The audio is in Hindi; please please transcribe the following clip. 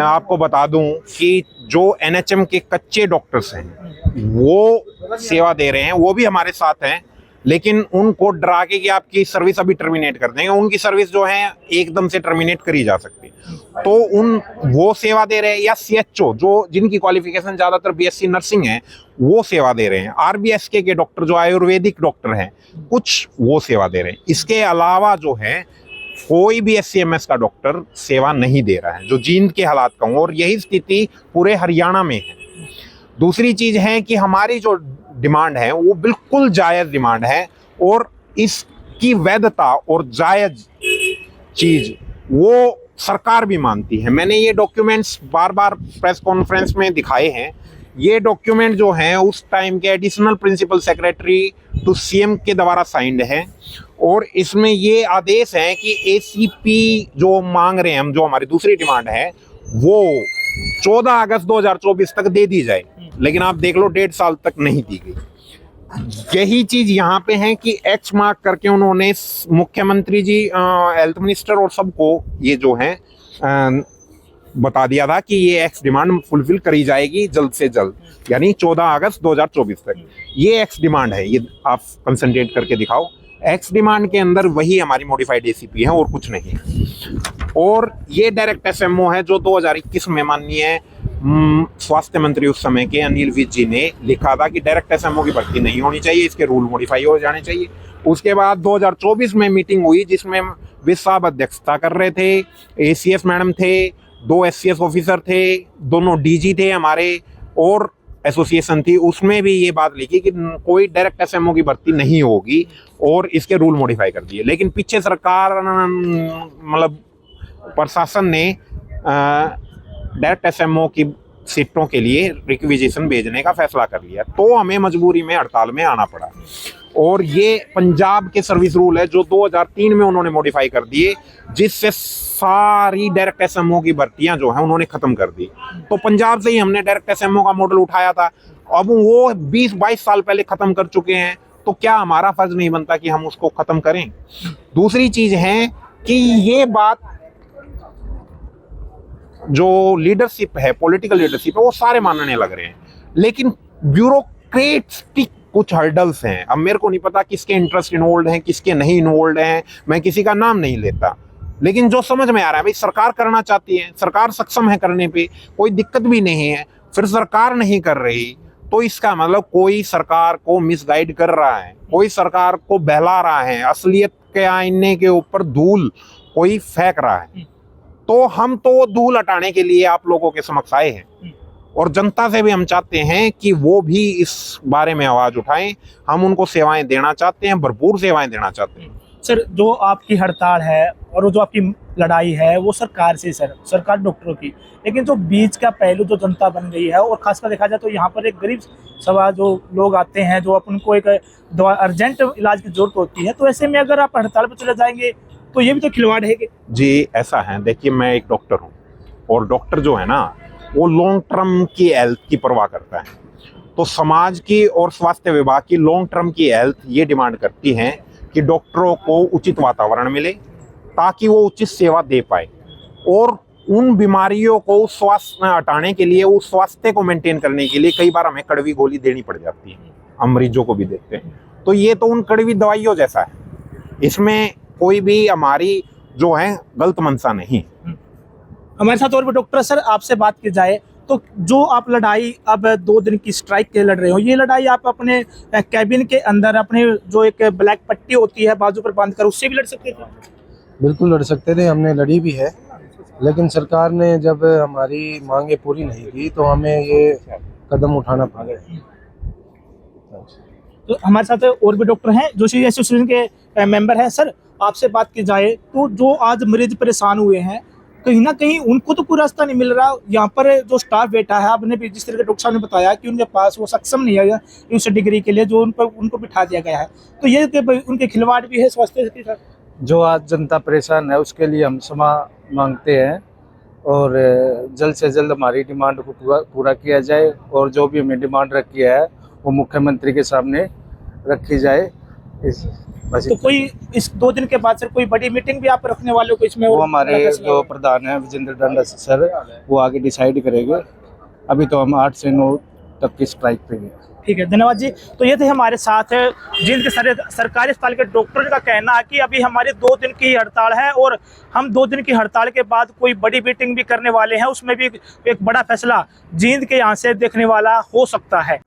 आपको बता दूं कि जो एनएचएम के कच्चे डॉक्टर्स हैं वो सेवा दे रहे हैं, वो भी हमारे साथ हैं, लेकिन उनको डरा के कि आपकी सर्विस अभी टर्मिनेट कर देंगे, उनकी सर्विस जो है एकदम से टर्मिनेट करी जा सकती है, तो वो सेवा दे रहे हैं। या सीएचओ जो जिनकी क्वालिफिकेशन ज्यादातर बीएससी नर्सिंग है वो सेवा दे रहे हैं। आरबीएसके के डॉक्टर जो आयुर्वेदिक डॉक्टर हैं कुछ वो सेवा दे रहे हैं। इसके अलावा जो है कोई भी एससीएमएस का डॉक्टर सेवा नहीं दे रहा है, जो जींद के हालात का हूं, और यही स्थिति पूरे हरियाणा में है। दूसरी चीज है कि हमारी जो डिमांड है वो बिल्कुल जायज डिमांड है, और इसकी वैधता और जायज चीज वो सरकार भी मानती है। मैंने ये डॉक्यूमेंट्स बार बार प्रेस कॉन्फ्रेंस में दिखाए हैं। ये डॉक्यूमेंट जो है उस टाइम के additional principal secretary to CM के द्वारा साइंड है, और इसमें ये आदेश है कि एसीपी जो मांग रहे हैं हम, जो हमारी दूसरी डिमांड है, वो 14 अगस्त 2024 तक दे दी जाए, लेकिन आप देख लो 1.5 साल तक नहीं दी गई। यही चीज यहाँ पे है कि एक्स मार्क करके उन्होंने मुख्यमंत्री जी, हेल्थ मिनिस्टर और सबको ये जो है बता दिया था कि ये एक्स डिमांड फुलफिल करी जाएगी जल्द से जल्द, यानी 14 अगस्त 2024 तक। ये एक्स डिमांड है, ये आप कंसंट्रेट करके दिखाओ। एक्स डिमांड के अंदर वही हमारी मॉडिफाइड एसीपी है और कुछ नहीं। और ये डायरेक्ट एसएमओ है जो 2021 में माननीय स्वास्थ्य मंत्री उस समय के अनिल विज जी ने लिखा था कि डायरेक्ट एसएमओ की भर्ती नहीं होनी चाहिए, इसके रूल मॉडिफाई हो जाने चाहिए। उसके बाद 2024 में मीटिंग हुई जिसमें विज साहब अध्यक्षता कर रहे थे, एसीएस मैडम थे, 2 एससीएस ऑफिसर थे, दोनों डीजी थे हमारे, और एसोसिएशन थी। उसमें भी ये बात लिखी कि कोई डायरेक्ट एसएमओ की भर्ती नहीं होगी और इसके रूल मॉडिफाई कर दिए। लेकिन पीछे सरकार मतलब प्रशासन ने डायरेक्ट एसएमओ की सीटों के लिए रिक्विजिशन भेजने का फैसला कर लिया, तो हमें मजबूरी में हड़ताल में आना पड़ा। और ये पंजाब के सर्विस रूल है जो 2003 में उन्होंने मॉडिफाई कर दिए, जिससे सारी डायरेक्ट एसएमओ की भर्तियां जो हैं उन्होंने खत्म कर दी। तो पंजाब से ही हमने डायरेक्ट एसएमओ का मॉडल उठाया था, अब वो 20-22 साल पहले खत्म कर चुके हैं, तो क्या हमारा फर्ज नहीं बनता कि हम उसको खत्म करें? दूसरी चीज है कि ये बात जो लीडरशिप है, पॉलिटिकल लीडरशिप है, वो सारे मानने लग रहे हैं, लेकिन ब्यूरोक्रेटिक कुछ हर्डल्स हैं। अब मेरे को नहीं पता किसके इंटरेस्ट इन्वॉल्व हैं, किसके नहीं इन्वॉल्व हैं, मैं किसी का नाम नहीं लेता, लेकिन जो समझ में आ रहा है भाई सरकार करना चाहती है, सरकार सक्षम है करने पे, कोई दिक्कत भी नहीं है, फिर सरकार नहीं कर रही तो इसका मतलब कोई सरकार को मिसगाइड कर रहा है, कोई सरकार को बहला रहा है, असलियत के आईने के ऊपर धूल कोई फेंक रहा है। तो हम तो धूल हटाने के लिए आप लोगों के समक्ष आए हैं, और जनता से भी हम चाहते हैं कि वो भी इस बारे में आवाज उठाएं। हम उनको सेवाएं देना चाहते हैं, भरपूर सेवाएं देना चाहते हैं। सर, जो आपकी हड़ताल है और जो आपकी लड़ाई है वो सरकार से, सर सरकार डॉक्टरों की, लेकिन जो बीच का पहलू जो जनता बन गई है, और खासकर देखा जाए तो यहाँ पर एक गरीब सभा जो लोग आते हैं, जो उनको एक दवा अर्जेंट इलाज की जरूरत होती है, तो ऐसे में अगर आप हड़ताल पर चले जाएंगे तो ये भी तो खिलवाड़ है। जी ऐसा है, देखिए मैं एक डॉक्टर हूँ, और डॉक्टर जो है ना वो लॉन्ग टर्म की हेल्थ की परवाह करता है। तो समाज की और स्वास्थ्य विभाग की लॉन्ग टर्म की हेल्थ ये डिमांड करती है कि डॉक्टरों को उचित वातावरण मिले ताकि वो उचित सेवा दे पाए, और उन बीमारियों को स्वास्थ्य हटाने के लिए, उस स्वास्थ्य को मेंटेन करने के लिए कई बार हमें कड़वी गोली देनी पड़ जाती है, हम मरीजों को भी देते हैं। तो ये तो उन कड़वी दवाइयों जैसा है, इसमें कोई भी हमारी जो है गलत मंशा नहीं। हमारे साथ और भी डॉक्टर, सर आपसे बात की जाए तो जो आप लड़ाई अब 2 दिन की स्ट्राइक के लड़ रहे हो, ये लड़ाई आप अपने कैबिन के अंदर अपने जो एक ब्लैक पट्टी होती है बाजू पर बांधकर उससे भी लड़ सकते थे? बिल्कुल लड़ सकते थे, हमने लड़ी भी है, लेकिन सरकार ने जब हमारी मांगे पूरी नहीं की तो हमें ये कदम उठाना पड़ा। तो हमारे साथ और भी डॉक्टर हैं जो एसोसिएशन के मेंबर हैं। सर आपसे बात की जाए तो जो आज मरीज परेशान हुए हैं, कहीं ना कहीं उनको तो कोई रास्ता नहीं मिल रहा। यहाँ पर जो स्टाफ बैठा है, आपने भी जिस तरह के डॉक्टर साहब ने बताया कि उनके पास वो सक्षम नहीं है उस डिग्री के लिए जो उनको बिठा दिया गया है, तो ये उनके खिलवाड़ भी है स्वास्थ्य के साथ। जो आज जनता परेशान है उसके लिए हम क्षमा मांगते हैं, और जल्द से जल्द हमारी डिमांड को पूरा किया जाए, और जो भी हमें डिमांड रखी है वो मुख्यमंत्री के सामने रखी जाए, बस तो कोई इस 2 दिन के बाद सर कोई बड़ी मीटिंग भी आप रखने वाले हो को इसमें? वो और हमारे जो प्रधान है विजेंद्र डांडा सर, वो आगे डिसाइड करेंगे। अभी तो हम 8 से 9 तक की स्ट्राइक पे हैं। ठीक है, धन्यवाद जी। तो ये थे हमारे साथ जिंद के सरकारी अस्पताल के डॉक्टर का कहना है कि अभी हमारी 2 दिन की हड़ताल है और हम 2 दिन की हड़ताल के बाद कोई बड़ी मीटिंग भी करने वाले हैं, उसमें भी एक बड़ा फैसला जींद के यहाँ से देखने वाला हो सकता है।